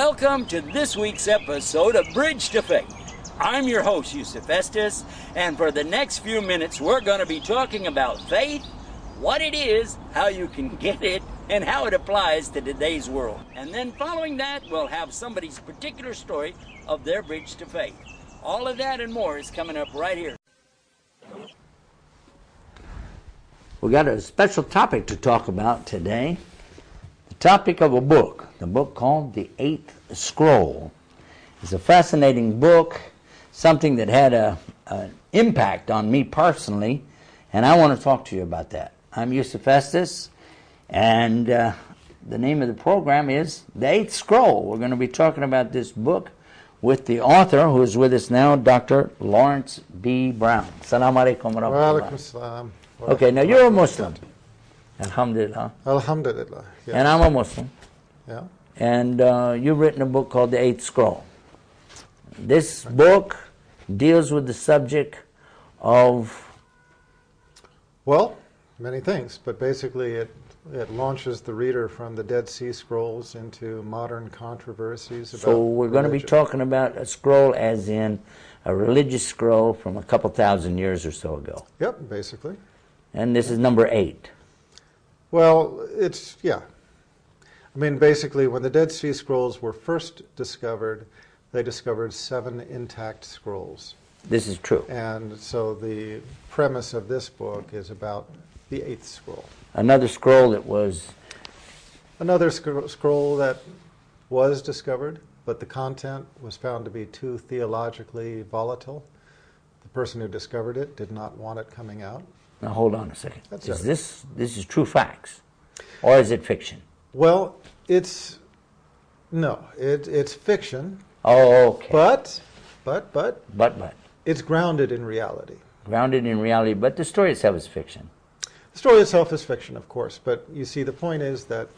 Welcome to this week's episode of Bridge to Faith. I'm your host, Yusuf Estes, and for the next few minutes, we're going to be talking about faith, what it is, how you can get it, and how it applies to today's world. And then following that, we'll have somebody's particular story of their bridge to faith. All of that and more is coming up right here. We got a special topic to talk about today. The topic of a book, the book called The Eighth Scroll. It's a fascinating book, something that had an impact on me personally, and I want to talk to you about that. I'm Yusuf Estes, and the name of the program is The Eighth Scroll. We're going to be talking about this book with the author, who is with us now, Dr. Lawrence B. Brown. Assalamu alaikum wa rahmatullah. Wa alaikum assalam. Okay, now you're a Muslim. Alhamdulillah. Alhamdulillah. Yes. And I'm a Muslim. Yeah. And you've written a book called The Eighth Scroll. This book deals with the subject of... Well, many things, but basically it launches the reader from the Dead Sea Scrolls into modern controversies about So we're going to be religion. talking about a scroll as in a religious scroll from a couple thousand years or so ago. Yep, basically. And this is number 8. Well, yeah. I mean, basically, when the Dead Sea Scrolls were first discovered, they discovered 7 intact scrolls. This is true. And so the premise of this book is about the 8th scroll. Another scroll that was... Another scroll that was discovered, but the content was found to be too theologically volatile. The person who discovered it did not want it coming out. Now hold on a second. That's Is it. this is true facts? Or is it fiction? Well, it's fiction, Oh, okay. but But. it's grounded in reality. Grounded in reality, but the story itself is fiction. The story itself is fiction, of course, but you see, the point is that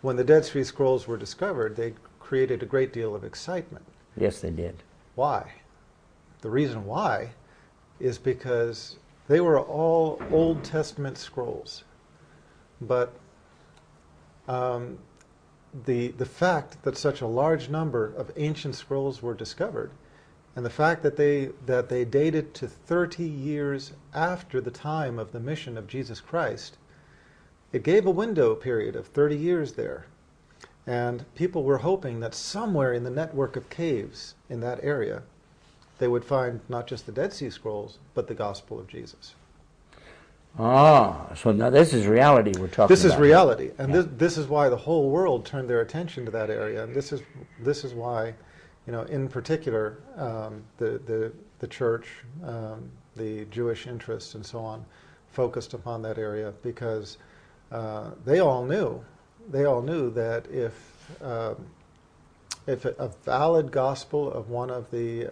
when the Dead Sea Scrolls were discovered, they created a great deal of excitement. Yes, they did. Why? The reason why is because they were all Old Testament scrolls. But the fact that such a large number of ancient scrolls were discovered, and the fact that they dated to 30 years after the time of the mission of Jesus Christ, it gave a window period of 30 years there. And people were hoping that somewhere in the network of caves in that area, they would find not just the Dead Sea Scrolls, but the Gospel of Jesus. Ah, so now this is reality we're talking about. This is reality, and Yeah. this is why the whole world turned their attention to that area, and this is why, in particular, the church, the Jewish interests, and so on, focused upon that area, because they all knew that if a valid gospel of one of the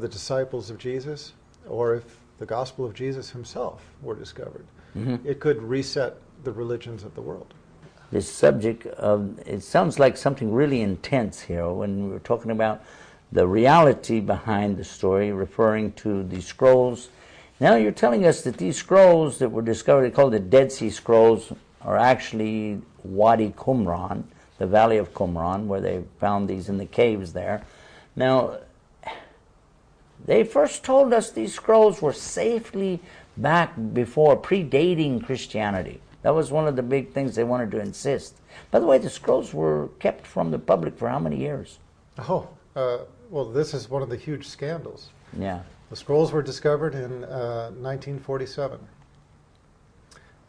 disciples of Jesus, or if the gospel of Jesus himself were discovered, it could reset the religions of the world. This subject of, it sounds like something really intense here when we're talking about the reality behind the story, referring to the scrolls. Now you're telling us that these scrolls that were discovered, called the Dead Sea Scrolls, are actually Wadi Qumran, the Valley of Qumran, where they found these in the caves there. Now, they first told us these scrolls were safely back before, predating Christianity. That was one of the big things they wanted to insist. By the way, the scrolls were kept from the public for how many years? Well, this is one of the huge scandals. Yeah. The scrolls were discovered in 1947,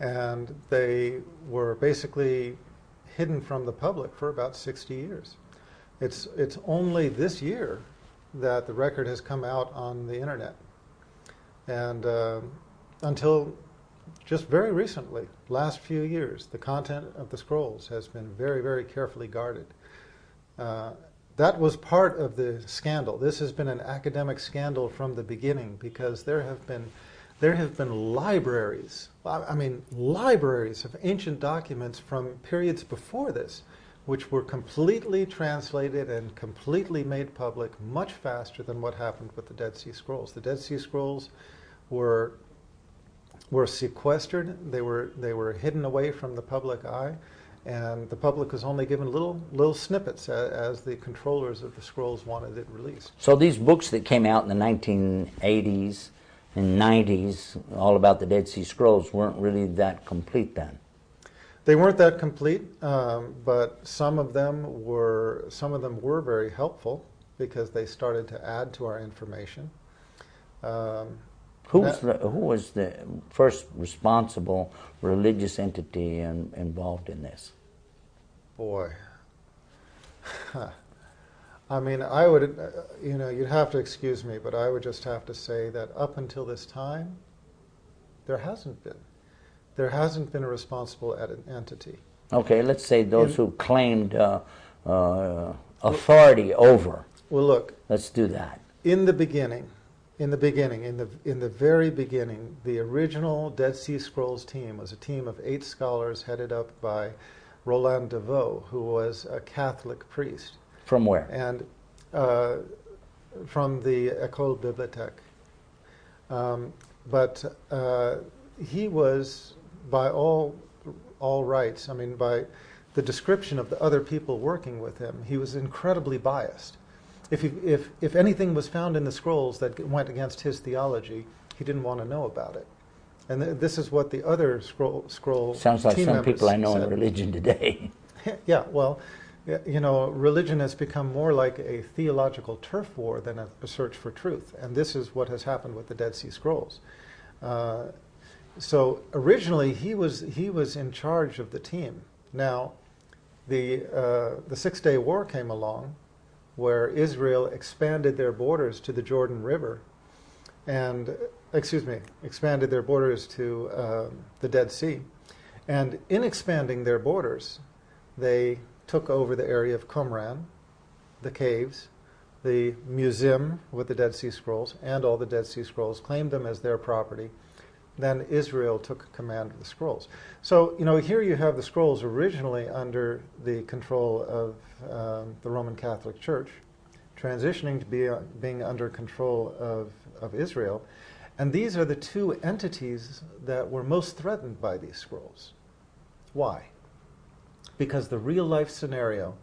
and they were basically hidden from the public for about 60 years. It's only this year that the record has come out on the internet, and until just very recently, last few years, the content of the scrolls has been very, very carefully guarded. That was part of the scandal. This has been an academic scandal from the beginning, because there have been libraries, libraries of ancient documents from periods before this, which were completely translated and completely made public much faster than what happened with the Dead Sea Scrolls. The Dead Sea Scrolls were sequestered, they were hidden away from the public eye, And the public was only given little snippets as the controllers of the scrolls wanted it released. So these books that came out in the 1980s and 90s, all about the Dead Sea Scrolls, weren't really that complete then. They weren't that complete, but some of them were very helpful because they started to add to our information. Who was the first responsible religious entity involved in this? Boy. I mean, I would, you'd have to excuse me, but I would just have to say that up until this time, there hasn't been. There hasn't been a responsible entity. Okay, let's say those who claimed authority over. Well, look. Let's do that. In the very beginning, the original Dead Sea Scrolls team was a team of 8 scholars headed up by Roland Deveau, who was a Catholic priest. From where? And from the École Bibliothèque. But he was, by all rights, I mean, by the description of the other people working with him, he was incredibly biased. If anything was found in the scrolls that went against his theology, he didn't want to know about it. And this is what the other scroll sounds like team some members people I know said. in religion today. Yeah, well, religion has become more like a theological turf war than a search for truth. And this is what has happened with the Dead Sea Scrolls. So originally he was in charge of the team. Now, the 6-Day War came along, where Israel expanded their borders to the Jordan River, and expanded their borders to the Dead Sea, and in expanding their borders, they took over the area of Qumran, the caves, the museum with the Dead Sea Scrolls, and all the Dead Sea Scrolls, claimed them as their property. Then Israel took command of the scrolls. So, here you have the scrolls originally under the control of the Roman Catholic Church, transitioning to being under control of Israel. And these are the two entities that were most threatened by these scrolls. Why? Because the real-life scenario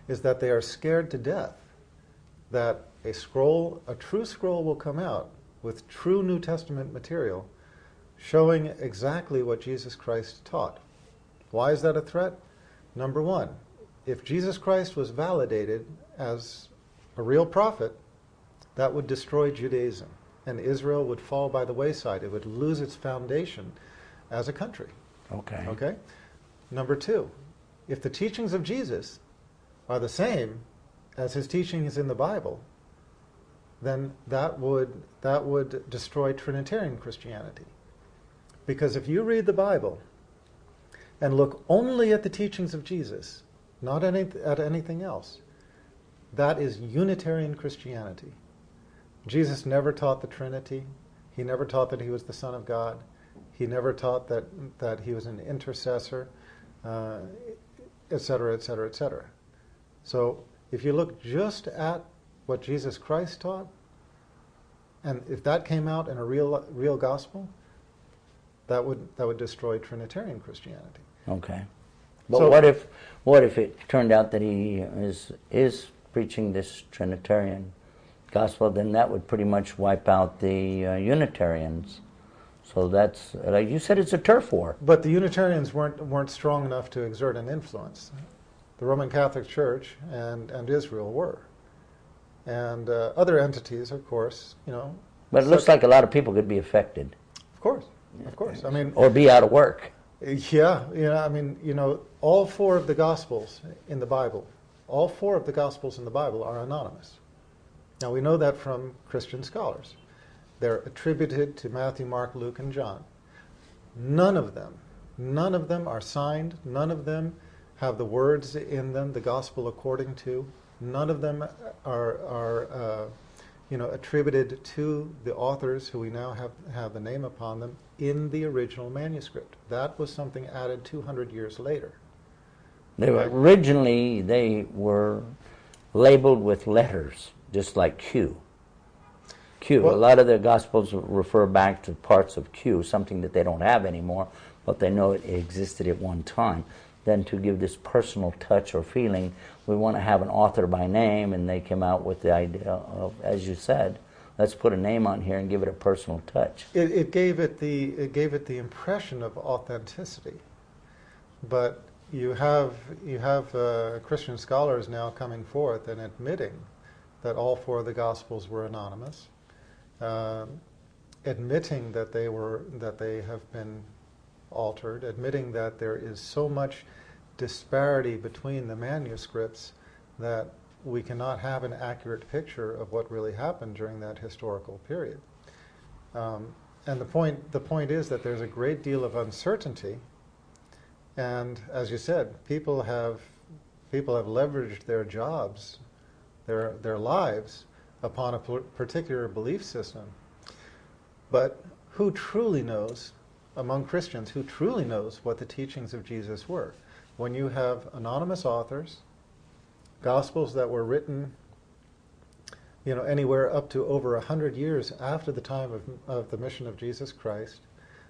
is that they are scared to death that a true scroll will come out with true New Testament material showing exactly what Jesus Christ taught. Why is that a threat? Number one, if Jesus Christ was validated as a real prophet, that would destroy Judaism, and Israel would fall by the wayside. It would lose its foundation as a country. Okay? Number two, if the teachings of Jesus are the same as his teachings in the Bible, then that would destroy Trinitarian Christianity. Because if you read the Bible and look only at the teachings of Jesus, not at anything else, that is Unitarian Christianity. Jesus never taught the Trinity. He never taught that he was the Son of God. He never taught that he was an intercessor, etc., etc., etc. So if you look just at what Jesus Christ taught, and if that came out in a real gospel, that would destroy Trinitarian Christianity. Okay. But so, what if it turned out that he is preaching this Trinitarian gospel? Then that would pretty much wipe out the Unitarians. So that's, like you said, it's a turf war. But the Unitarians weren't strong enough to exert an influence. The Roman Catholic Church and Israel were, and other entities, of course, But it looks like a lot of people could be affected. Of course. Of course. I mean, or be out of work. Yeah, all 4 of the Gospels in the Bible, are anonymous. Now we know that from Christian scholars. They're attributed to Matthew, Mark, Luke, and John. None of them are signed. None of them have the words in them, the Gospel according to. None of them are attributed to the authors who we now have the name upon them in the original manuscript. That was something added 200 years later. Originally, they were labeled with letters, just like Q. Well, a lot of the Gospels refer back to parts of Q, something that they don't have anymore, but they know it existed at one time. than to give this personal touch or feeling. We want to have an author by name, and they came out with the idea of, as you said, let's put a name on here and give it a personal touch. It gave it the impression of authenticity, but you have Christian scholars now coming forth and admitting that all four of the Gospels were anonymous, admitting that they have been altered, admitting that there is so much disparity between the manuscripts that we cannot have an accurate picture of what really happened during that historical period. And the point is that there's a great deal of uncertainty, and as you said, people have leveraged their jobs, their lives upon a particular belief system. But who truly knows, among Christians, who truly knows what the teachings of Jesus were? When you have anonymous authors, Gospels that were written, anywhere up to over 100 years after the time of the mission of Jesus Christ,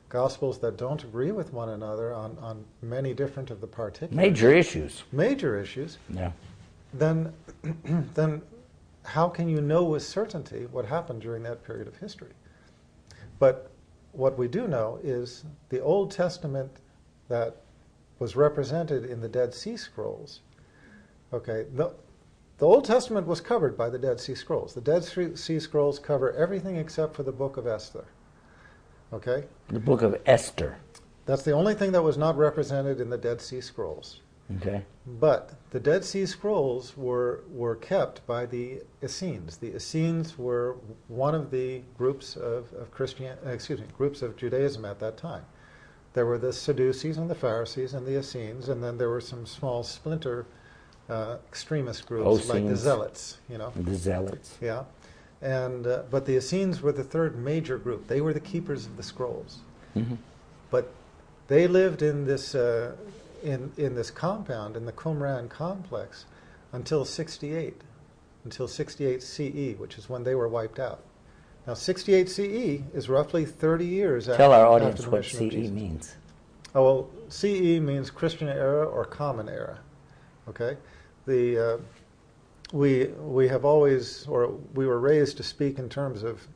Gospels that don't agree with one another on many different of the particulars. Major issues. Major issues. Yeah. Then how can you know with certainty what happened during that period of history? But what we do know is the Old Testament that was represented in the Dead Sea Scrolls. Okay, the Old Testament was covered by the Dead Sea Scrolls. The Dead Sea Scrolls cover everything except for the book of Esther. Okay? The book of Esther. That's the only thing that was not represented in the Dead Sea Scrolls. Okay. But the Dead Sea Scrolls were kept by the Essenes. The Essenes were one of the groups of groups of Judaism at that time. There were the Sadducees and the Pharisees and the Essenes, and then there were some small splinter extremist groups like the Zealots. The Zealots. Yeah, and but the Essenes were the third major group. They were the keepers of the scrolls. Mm-hmm. But they lived in this this compound, in the Qumran complex, until 68 CE, which is when they were wiped out. Now, 68 CE is roughly 30 years after the mission of Jesus. Tell our audience what CE means. Oh, well, CE means Christian era or Common Era. Okay, we have always, or we were raised to speak in terms of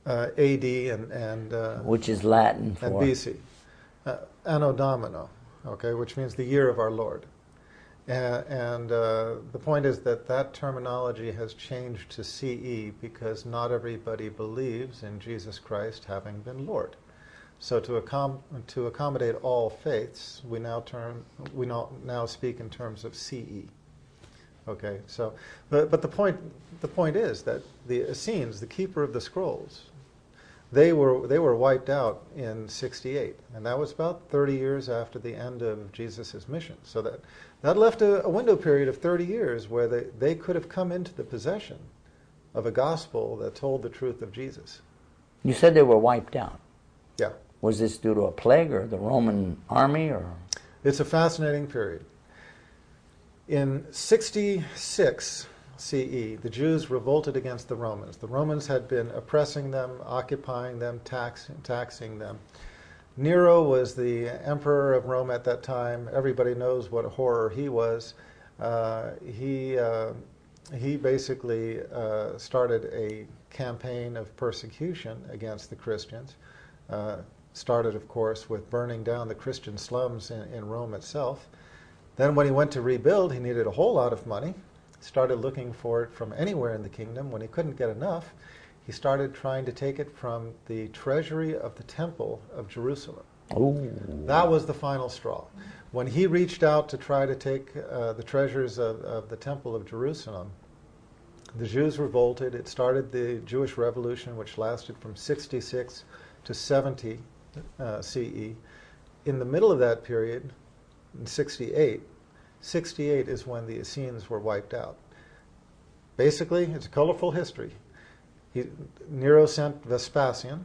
AD and which is Latin for? And BC, Anno Domino. Okay, which means the year of our Lord. And the point is that terminology has changed to CE because not everybody believes in Jesus Christ having been Lord. So to accommodate all faiths, we now speak in terms of CE. Okay, so but the point is that the Essenes, the keeper of the scrolls, they were wiped out in 68, and that was about 30 years after the end of Jesus' mission. So that left a window period of 30 years where they could have come into the possession of a gospel that told the truth of Jesus. You said they were wiped out. Yeah. Was this due to a plague or the Roman army, or? It's a fascinating period. In 66 CE, the Jews revolted against the Romans. The Romans had been oppressing them, occupying them, taxing them. Nero was the emperor of Rome at that time. Everybody knows what a horror he was. He basically started a campaign of persecution against the Christians. Started, of course, with burning down the Christian slums in Rome itself. Then when he went to rebuild, he needed a whole lot of money. Started looking for it from anywhere in the kingdom. When he couldn't get enough, he started trying to take it from the treasury of the Temple of Jerusalem. Ooh. That was the final straw. When he reached out to try to take the treasures of the Temple of Jerusalem, the Jews revolted. It started the Jewish Revolution, which lasted from 66 to 70 CE. In the middle of that period, in 68 is when the Essenes were wiped out. Basically, it's a colorful history. Nero sent Vespasian,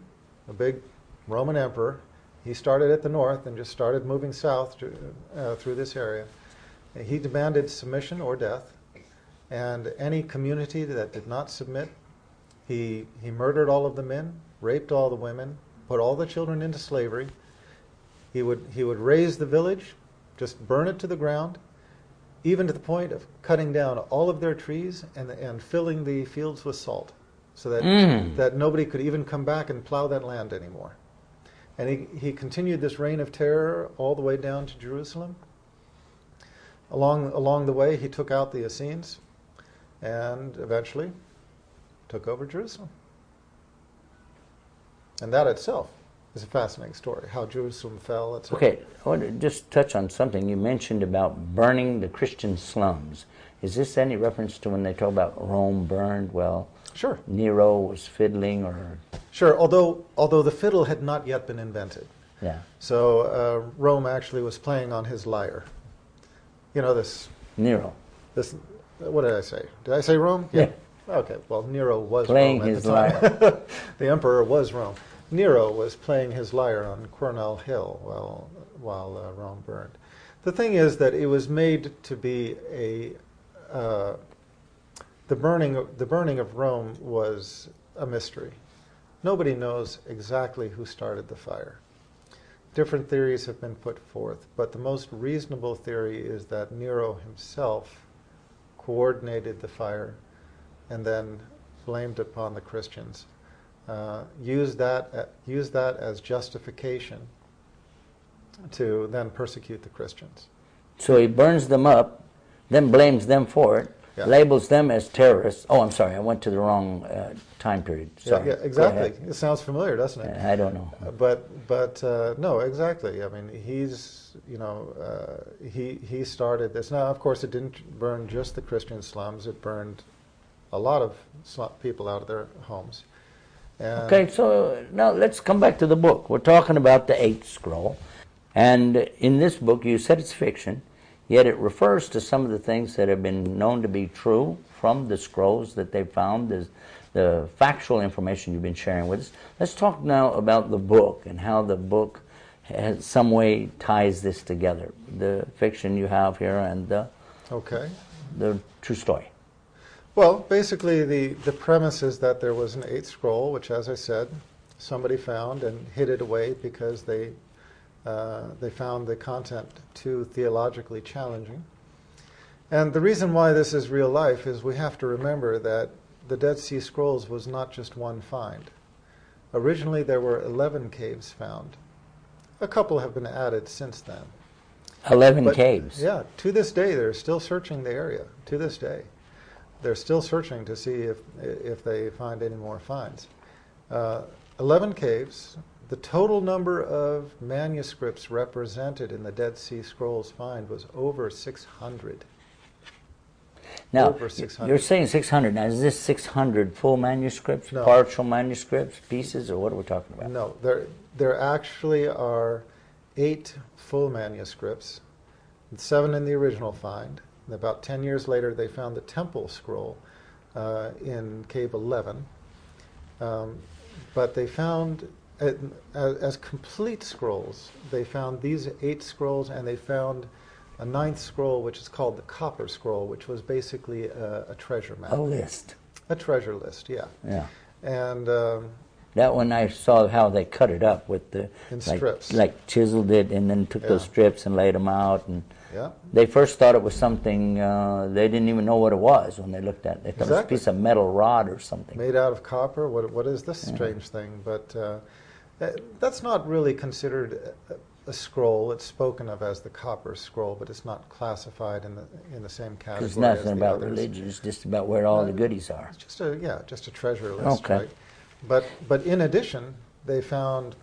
a big Roman emperor. He started at the north and just started moving south through this area. He demanded submission or death, and any community that did not submit, he murdered all of the men, raped all the women, put all the children into slavery. He would raze the village, just burn it to the ground, even to the point of cutting down all of their trees and filling the fields with salt, so that that nobody could even come back and plow that land anymore. And he continued this reign of terror all the way down to Jerusalem. Along the way, he took out the Essenes and eventually took over Jerusalem. And that itself is a fascinating story, how Jerusalem fell, etc. Okay, I want to just touch on something you mentioned about burning the Christian slums. Is this any reference to when they talk about Rome burned? Well, sure. Nero was fiddling, or... Sure, although the fiddle had not yet been invented. Yeah. So Rome actually was playing on his lyre. You know, this... Nero. This, what did I say? Did I say Rome? Yeah. Okay, well, Nero was playing Rome at his the time. lyre. The emperor was Rome. Nero was playing his lyre on Cornell Hill while Rome burned. The thing is that it was made to be the burning of Rome was a mystery. Nobody knows exactly who started the fire. Different theories have been put forth, but the most reasonable theory is that Nero himself coordinated the fire and then blamed it upon the Christians. Used that as justification to then persecute the Christians. So he burns them up, then blames them for it, Yeah. labels them as terrorists. Oh, I'm sorry, I went to the wrong time period. Sorry. Yeah, exactly. It sounds familiar, doesn't it? I don't know. But no, exactly. I mean, he started this. Now, of course, it didn't burn just the Christian slums. It burned a lot of people out of their homes. And Okay, so now let's come back to the book. We're talking about the eighth scroll. And in this book, you said it's fiction, yet it refers to some of the things that have been known to be true from the scrolls that they found, the factual information you've been sharing with us. Let's talk now about the book and how the book has some way ties this together. The fiction you have here and the true story. Well, basically, the premise is that there was an eighth scroll, which, as I said, somebody found and hid it away because they found the content too theologically challenging. And the reason why this is real life is we have to remember that the Dead Sea Scrolls was not just one find. Originally, there were 11 caves found. A couple have been added since then. 11 caves? Yeah, to this day, they're still searching the area, to this day. They're still searching to see if they find any more finds. 11 caves. The total number of manuscripts represented in the Dead Sea Scrolls find was over 600. Now, Over 600. you're saying 600. Now, is this 600 full manuscripts, No. partial manuscripts, pieces, or what are we talking about? No, there actually are 8 full manuscripts, 7 in the original find. And about 10 years later, they found the temple scroll in Cave 11. But they found, as complete scrolls, they found these 8 scrolls, and they found a 9th scroll, which is called the Copper Scroll, which was basically a treasure map. A list. A treasure list, yeah. Yeah. And That one I saw how they cut it up with the in strips. like chiseled it and then took those Yeah. strips and laid them out. And Yeah. they first thought it was something they didn't even know what it was when they looked at it. They thought it was a Exactly. piece of metal rod or something. Made out of copper. What is this strange thing? But that's not really considered a scroll. It's spoken of as the Copper Scroll, but it's not classified in the same category. It's nothing as the about others. religion. It's just about where all the goodies are. It's just a treasure list, Okay. right? But in addition, they found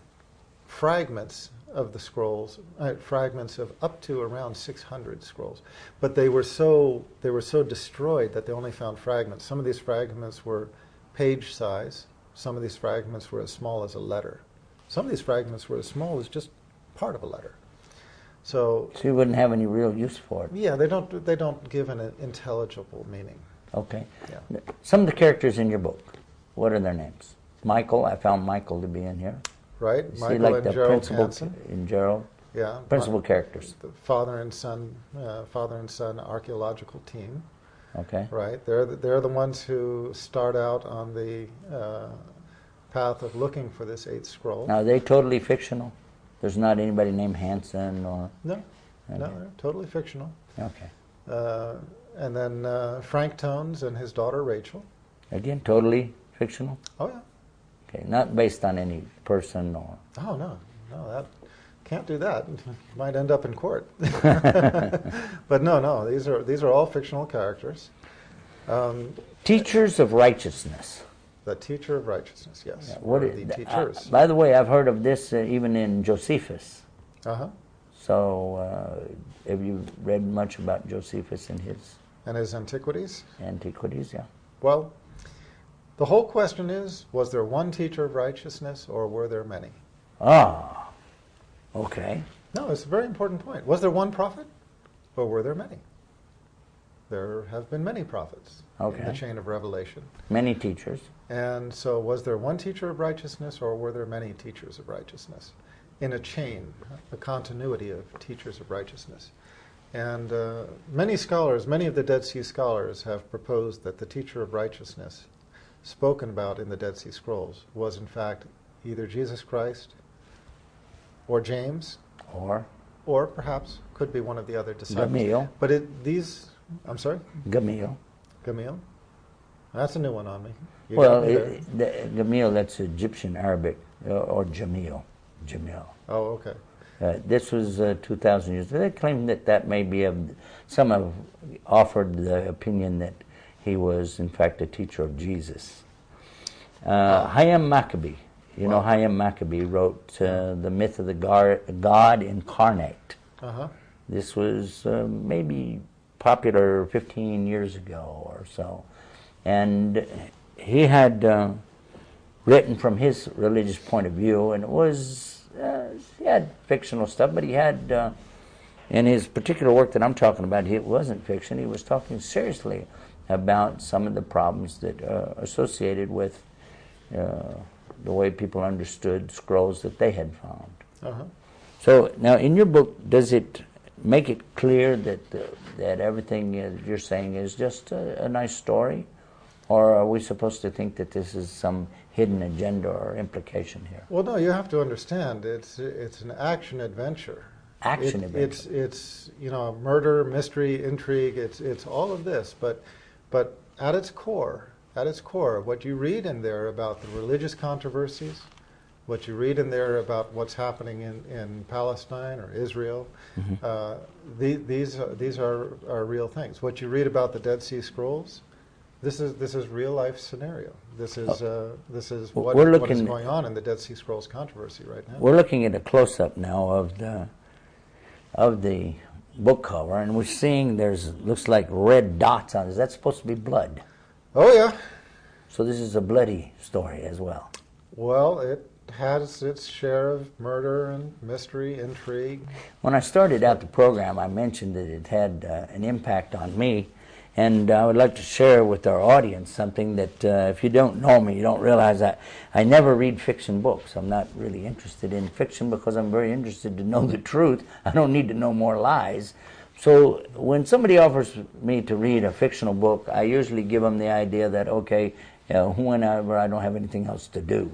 fragments of the scrolls, fragments of up to around 600 scrolls. But they were so destroyed that they only found fragments. Some of these fragments were page size. Some of these fragments were as small as a letter. Some of these fragments were as small as just part of a letter. So So you wouldn't have any real use for it. yeah, they don't give an intelligible meaning. Okay. Yeah. Some of the characters in your book, what are their names? Michael, I found Michael to be in here. Right? Is Michael he like and the Gerald principal Hansen. in Gerald? Yeah. Principal characters. The father and son archaeological team. Okay. Right? They're the ones who start out on the path of looking for this 8th scroll. Now, are they totally fictional? There's not anybody named Hansen or... No. No, they're totally fictional. Okay. And then Frank Tones and his daughter Rachel. Again, totally fictional? Oh, yeah. Okay, not based on any person or... Oh, no. No, that can't do that. Might end up in court. But no, these are all fictional characters. Teachers of righteousness. The teacher of righteousness, yes. Yeah, What are the teachers? By the way, I've heard of this even in Josephus. Uh-huh. So, have you read much about Josephus and his Antiquities? Antiquities? Yeah. Well, the whole question is, was there one teacher of righteousness or were there many? Ah, okay. No, it's a very important point. Was there one prophet or were there many? There have been many prophets in the chain of Revelation. Many teachers. And so was there one teacher of righteousness or were there many teachers of righteousness? In a chain, a continuity of teachers of righteousness. And many scholars, many of the Dead Sea scholars have proposed that the teacher of righteousness spoken about in the Dead Sea Scrolls was in fact either Jesus Christ or James or perhaps could be one of the other disciples. Gamaliel. But I'm sorry? Gamaliel. Gamaliel? That's a new one on me. Well, Gamaliel, that's Egyptian Arabic, or Jamil. Oh, okay. This was 2,000 years. They claim that may be some have offered the opinion that he was, in fact, a teacher of Jesus. Hayam Maccabee. You know, Hayam Maccabee wrote The Myth of the God Incarnate. Uh-huh. This was maybe popular 15 years ago or so. And he had written from his religious point of view, and it was, he had fictional stuff, but he had, in his particular work that I'm talking about, it wasn't fiction. He was talking seriously about some of the problems that are associated with the way people understood scrolls that they had found. Uh-huh. So now, in your book, does it make it clear that that everything you're saying is just a nice story, or are we supposed to think that this is some hidden agenda or implication here? Well, no, you have to understand it's an action adventure. Action adventure. It's murder, mystery, intrigue. It's all of this, but at its core, what you read in there about the religious controversies, what you read in there about what's happening in Palestine or Israel, these are real things. What you read about the Dead Sea Scrolls, this is real life scenario. This is what is going on in the Dead Sea Scrolls controversy right now. We're looking at a close up now of the book cover, and we're seeing looks like red dots on it. Is that supposed to be blood? Oh yeah. So this is a bloody story as well. Well, it has its share of murder and mystery, intrigue. When I started out the program, I mentioned that it had an impact on me, and I would like to share with our audience something that if you don't know me, you don't realize I never read fiction books. I'm not really interested in fiction because I'm very interested to know the truth. I don't need to know more lies. So when somebody offers me to read a fictional book, I usually give them the idea that, okay, whenever I don't have anything else to do.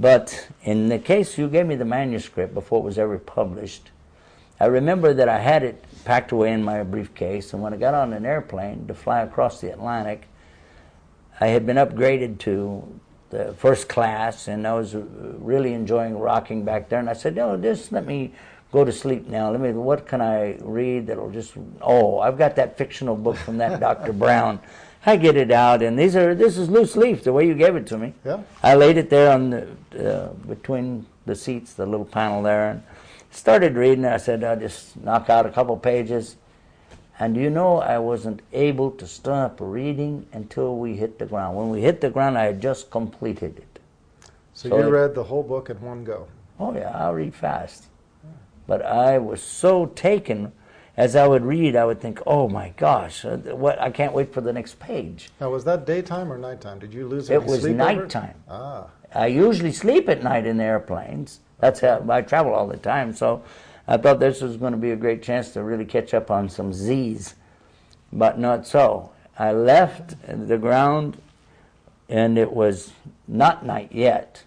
But in the case you gave me the manuscript before it was ever published, I remember that I had it packed away in my briefcase, and when I got on an airplane to fly across the Atlantic, I had been upgraded to the first class, and I was really enjoying rocking back there, and I said, no, just let me go to sleep now. What can I read that'll just, I've got that fictional book from that Dr. Brown. I get it out, and this is loose leaf, the way you gave it to me. Yeah. I laid it there on between the seats, the little panel there, and started reading. I said, I'll just knock out a couple pages. And I wasn't able to stop reading until we hit the ground. When we hit the ground, I had just completed it. So you read the whole book in one go? Oh, yeah, I'll read fast. But I was so taken. As I would read, I would think, oh my gosh, I can't wait for the next page. Now, was that daytime or nighttime? Did you lose any sleep? It was nighttime. Ah. I usually sleep at night in airplanes. That's how I travel all the time. So I thought this was going to be a great chance to really catch up on some Z's. But not so. I left the ground, and it was not night yet.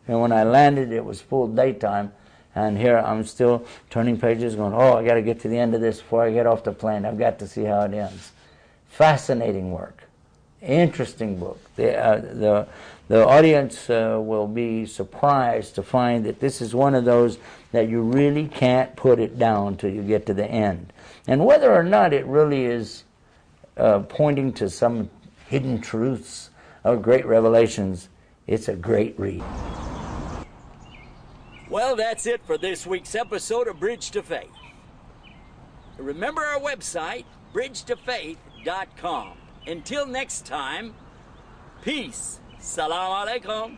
And when I landed, it was full daytime. And here I'm still turning pages going, oh, I got to get to the end of this before I get off the plane. I've got to see how it ends. Fascinating work. Interesting book. The audience will be surprised to find that this is one of those that you really can't put it down till you get to the end. And whether or not it really is pointing to some hidden truths or great revelations, it's a great read. Well, that's it for this week's episode of Bridge to Faith. Remember our website, bridgetofaith.com. Until next time, peace. Salam alaikum.